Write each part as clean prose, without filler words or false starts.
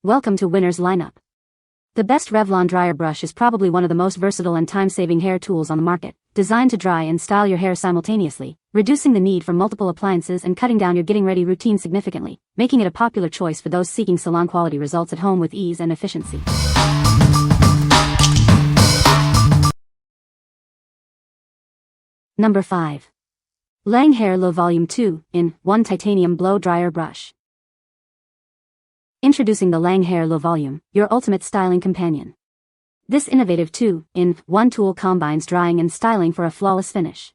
Welcome to Winner's Lineup. The best Revlon Dryer Brush is probably one of the most versatile and time-saving hair tools on the market, designed to dry and style your hair simultaneously, reducing the need for multiple appliances and cutting down your getting-ready routine significantly, making it a popular choice for those seeking salon-quality results at home with ease and efficiency. Number 5. Lang Hair Low Volume 2-in-1 Titanium Blow Dryer Brush. Introducing the Lang Hair Low Volume, your ultimate styling companion. This innovative 2-in-1 tool combines drying and styling for a flawless finish.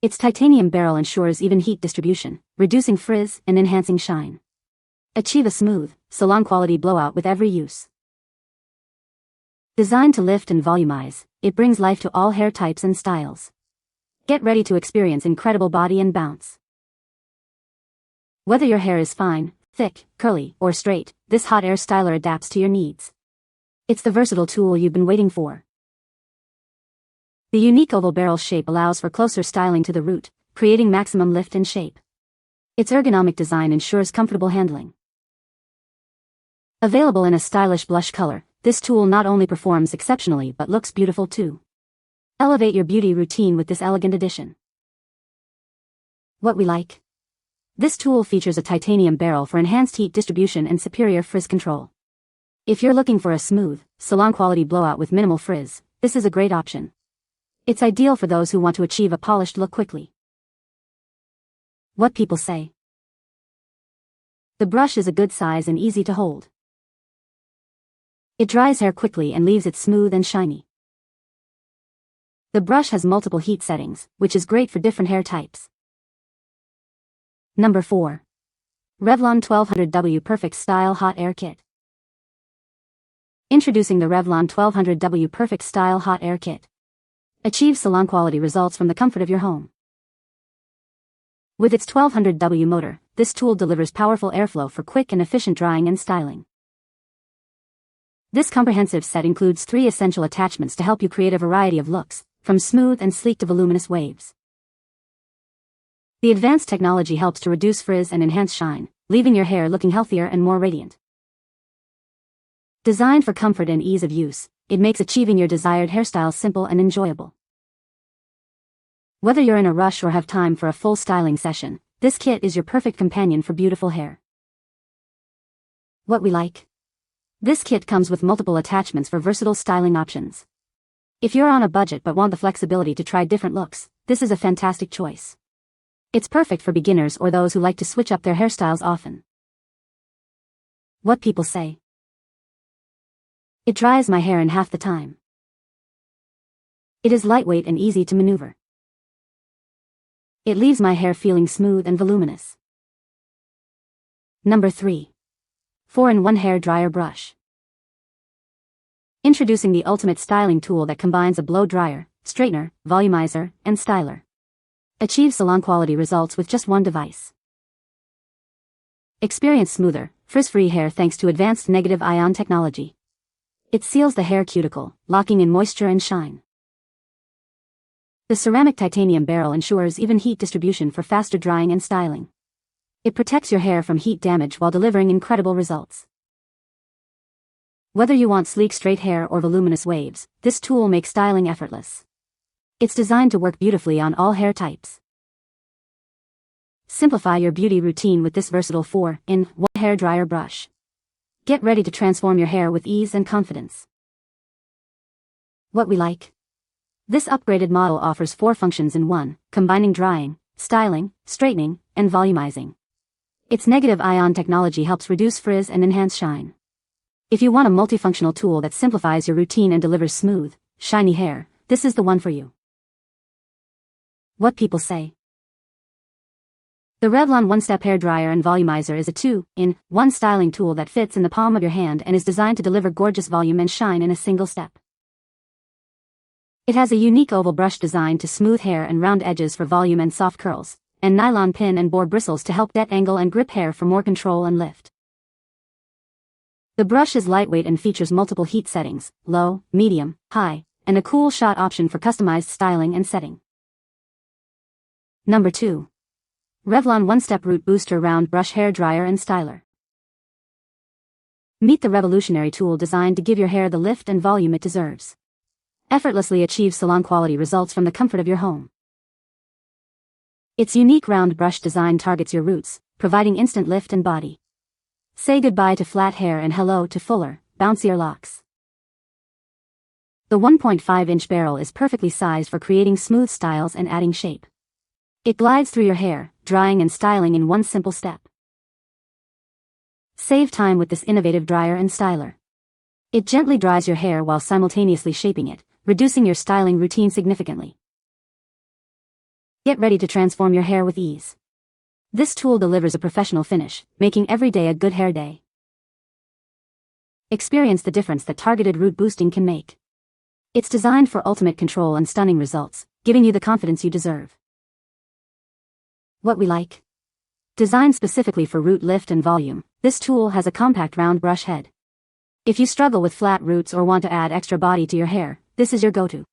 Its titanium barrel ensures even heat distribution, reducing frizz and enhancing shine. Achieve a smooth, salon-quality blowout with every use. Designed to lift and volumize, it brings life to all hair types and styles. Get ready to experience incredible body and bounce. Whether your hair is fine, thick, curly, or straight, this hot air styler adapts to your needs. It's the versatile tool you've been waiting for. The unique oval barrel shape allows for closer styling to the root, creating maximum lift and shape. Its ergonomic design ensures comfortable handling. Available in a stylish blush color, this tool not only performs exceptionally but looks beautiful too. Elevate your beauty routine with this elegant addition. What we like. This tool features a titanium barrel for enhanced heat distribution and superior frizz control. If you're looking for a smooth, salon-quality blowout with minimal frizz, this is a great option. It's ideal for those who want to achieve a polished look quickly. What people say. The brush is a good size and easy to hold. It dries hair quickly and leaves it smooth and shiny. The brush has multiple heat settings, which is great for different hair types. Number 4. Revlon 1200W Perfect Style Hot Air Kit. Introducing the Revlon 1200W Perfect Style Hot Air Kit. Achieve salon-quality results from the comfort of your home. With its 1200W motor, this tool delivers powerful airflow for quick and efficient drying and styling. This comprehensive set includes 3 essential attachments to help you create a variety of looks, from smooth and sleek to voluminous waves. The advanced technology helps to reduce frizz and enhance shine, leaving your hair looking healthier and more radiant. Designed for comfort and ease of use, it makes achieving your desired hairstyle simple and enjoyable. Whether you're in a rush or have time for a full styling session, this kit is your perfect companion for beautiful hair. What we like. This kit comes with multiple attachments for versatile styling options. If you're on a budget but want the flexibility to try different looks, this is a fantastic choice. It's perfect for beginners or those who like to switch up their hairstyles often. What people say. It dries my hair in half the time. It is lightweight and easy to maneuver. It leaves my hair feeling smooth and voluminous. Number 3. 4-in-1 Hair Dryer Brush. Introducing the ultimate styling tool that combines a blow dryer, straightener, volumizer, and styler. Achieve salon-quality results with just one device. Experience smoother, frizz-free hair thanks to advanced negative ion technology. It seals the hair cuticle, locking in moisture and shine. The ceramic titanium barrel ensures even heat distribution for faster drying and styling. It protects your hair from heat damage while delivering incredible results. Whether you want sleek straight hair or voluminous waves, this tool makes styling effortless. It's designed to work beautifully on all hair types. Simplify your beauty routine with this versatile 4-in-1 hair dryer brush. Get ready to transform your hair with ease and confidence. What we like. This upgraded model offers 4 functions in one, combining drying, styling, straightening, and volumizing. Its negative ion technology helps reduce frizz and enhance shine. If you want a multifunctional tool that simplifies your routine and delivers smooth, shiny hair, this is the one for you. What people say. The Revlon One-Step Hair Dryer and Volumizer is a 2-in-1 styling tool that fits in the palm of your hand and is designed to deliver gorgeous volume and shine in a single step. It has a unique oval brush designed to smooth hair and round edges for volume and soft curls, and nylon pin and boar bristles to help detangle and grip hair for more control and lift. The brush is lightweight and features multiple heat settings, low, medium, high, and a cool shot option for customized styling and setting. Number 2. Revlon One-Step Root Booster Round Brush Hair Dryer and Styler. Meet the revolutionary tool designed to give your hair the lift and volume it deserves. Effortlessly achieve salon-quality results from the comfort of your home. Its unique round brush design targets your roots, providing instant lift and body. Say goodbye to flat hair and hello to fuller, bouncier locks. The 1.5-inch barrel is perfectly sized for creating smooth styles and adding shape. It glides through your hair, drying and styling in one simple step. Save time with this innovative dryer and styler. It gently dries your hair while simultaneously shaping it, reducing your styling routine significantly. Get ready to transform your hair with ease. This tool delivers a professional finish, making every day a good hair day. Experience the difference that targeted root boosting can make. It's designed for ultimate control and stunning results, giving you the confidence you deserve. What we like. Designed specifically for root lift and volume, this tool has a compact round brush head. If you struggle with flat roots or want to add extra body to your hair, this is your go-to.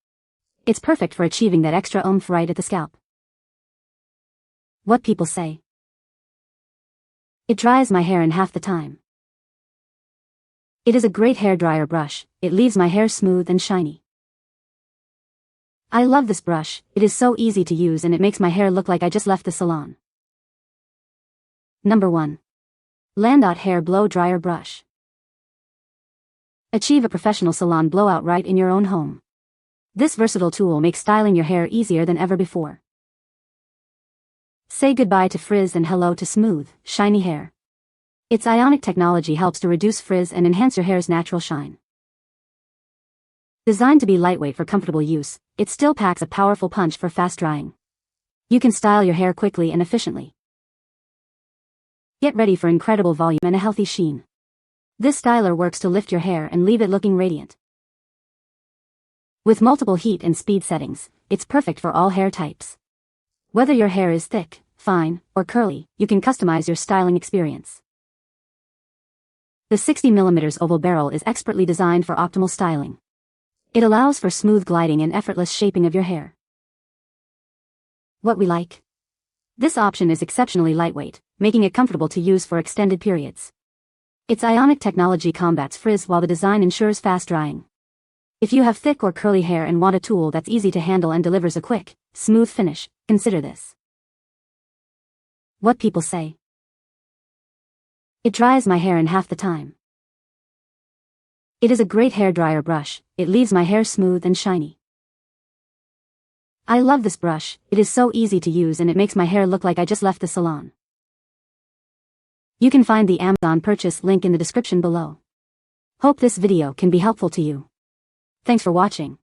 It's perfect for achieving that extra oomph right at the scalp. What people say. It dries my hair in half the time. It is a great hair dryer brush, it leaves my hair smooth and shiny. I love this brush, it is so easy to use and it makes my hair look like I just left the salon. Number 1. LANDOT Hair Blow Dryer Brush. Achieve a professional salon blowout right in your own home. This versatile tool makes styling your hair easier than ever before. Say goodbye to frizz and hello to smooth, shiny hair. Its ionic technology helps to reduce frizz and enhance your hair's natural shine. Designed to be lightweight for comfortable use, it still packs a powerful punch for fast drying. You can style your hair quickly and efficiently. Get ready for incredible volume and a healthy sheen. This styler works to lift your hair and leave it looking radiant. With multiple heat and speed settings, it's perfect for all hair types. Whether your hair is thick, fine, or curly, you can customize your styling experience. The 60mm oval barrel is expertly designed for optimal styling. It allows for smooth gliding and effortless shaping of your hair. What we like. This option is exceptionally lightweight, making it comfortable to use for extended periods. Its ionic technology combats frizz while the design ensures fast drying. If you have thick or curly hair and want a tool that's easy to handle and delivers a quick, smooth finish, consider this. What people say. It dries my hair in half the time. It is a great hair dryer brush, it leaves my hair smooth and shiny. I love this brush, it is so easy to use and it makes my hair look like I just left the salon. You can find the Amazon purchase link in the description below. Hope this video can be helpful to you. Thanks for watching.